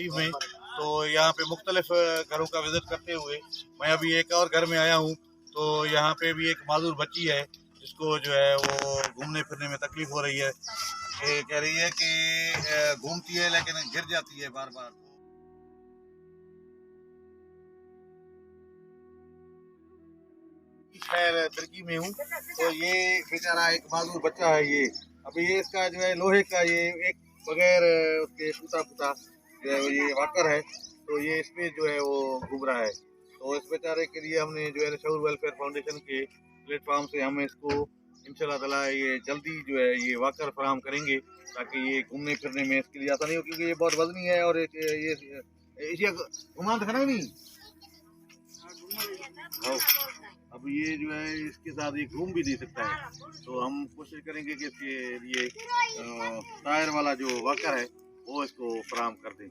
तकलीफ में। तो यहाँ पे मुख्तलिफ घरों का विजिट करते हुए मैं अभी एक और घर में आया हूँ। तो यहाँ पे भी एक मासूर बच्ची है जिसको जो है वो घूमने फिरने में तकलीफ हो रही है। ये कह रही है कि घूमती है लेकिन गिर जाती है बार बार। खैर तुर्की में हूँ। तो ये बेचारा एक मासूर बच्चा है। ये अभी ये इसका जो है लोहे का ये एक बगैर उसके टूटा फूटा जो है वो ये वाकर है। तो ये इसमें जो है वो घूम रहा है। तो इस बेचारे के लिए हमने जो है शऊर वेलफेयर फाउंडेशन के प्लेटफॉर्म से हम इसको इंशाल्लाह ताला ये जल्दी जो है ये वाकर फराहम करेंगे ताकि ये घूमने फिरने में इसके लिए आसानी हो, क्योंकि ये बहुत वजनी है और ये इसे घुमा दिखाना नहीं। हाँ, अब ये जो है इसके साथ ये घूम भी नहीं सकता है। तो हम कोशिश करेंगे कि इसके लिए टायर वाला जो वाकर है वो इसको फराहम कर दें।